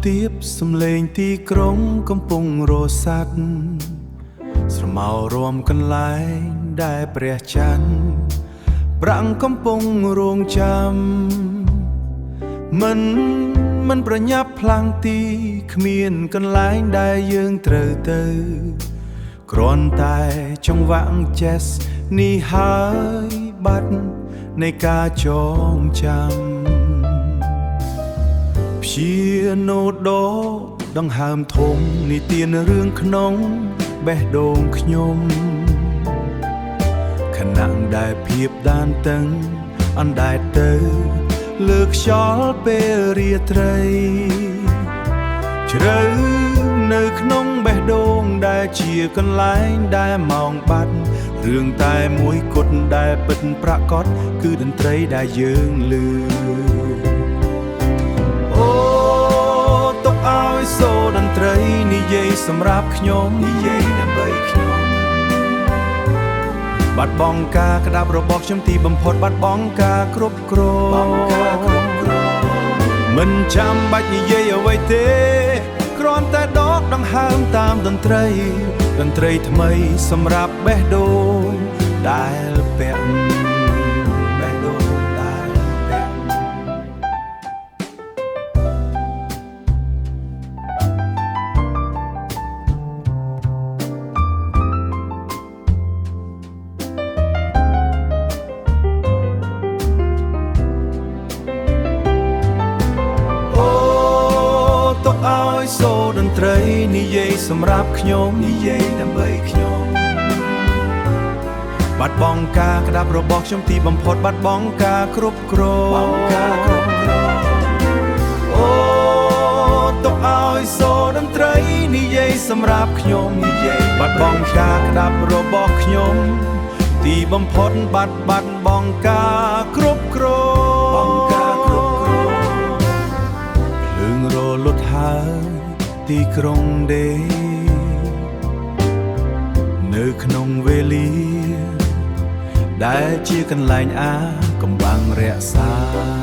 ទៀបសំឡេងទីក្រុងកំពុងរសាត់ស្រមោលរំកន្លែងដែលព្រះច័ន្ទប្រាំងកំពុងរងចាំមិនប្រញាប់ផ្លាំងទីគ្មានកន្លែងដែលយើងត្រូវទៅគ្រាន់តែចង្វាក់ Jazz នេះហើយបាត់នៃការចងចាំព្យាណូដោដង្ហើមធំនិទានរឿងក្នុងបេះដូងខ្ញុំខណៈដែលភាពដានតឹងអណ្ដែតទៅលើខ្យល់ពេលរាត្រីជ្រៅនៅក្នុងបេះដូងដែលជាកន្លែងដែលម៉ោងបាត់រឿងតែមួយគត់ដែលពិតប្រាកដគឺតន្ត្រីដែលយើងឮអូទុកឲ្យសូរតន្ត្រីនិយាយសម្រាប់ខ្ញុំនិយាយដើម្បីខ្ញុំបាត់បង់ការក្តាប់របស់ខ្ញុំទីបំផុតបាត់បង់ការគ្រប់គ្រងមិនចាំបាច់និយាយអ្វីទេគ្រាន់តែដកដង្ហើមតាមតន្ត្រីថ្មីសម្រាប់បេះដូងដែលពាក់បេះដូងដែលពាក់ឲ្យសូរតន្ត្រីនិយាយសម្រាប់ខ្ញុំនិយាយដើម្បីខ្ញុំបាត់បង់ការក្តាប់របស់ខ្ញុំទីបំផុតបាត់បង់ការគ្រប់គ្រងអូទុកឲ្យសូរតន្ត្រីនិយាយសម្រាប់ខ្ញុំនិយាយបាត់បង់ការក្តាប់របស់ខ្ញុំទីបំផុតបាត់បង់ការគ្រប់គ្រងភ្លើងរលត់ហើយទីក្រុងដេនៅក្នុងវេលាដែលជាកន្លែងកំបាំងរក្សា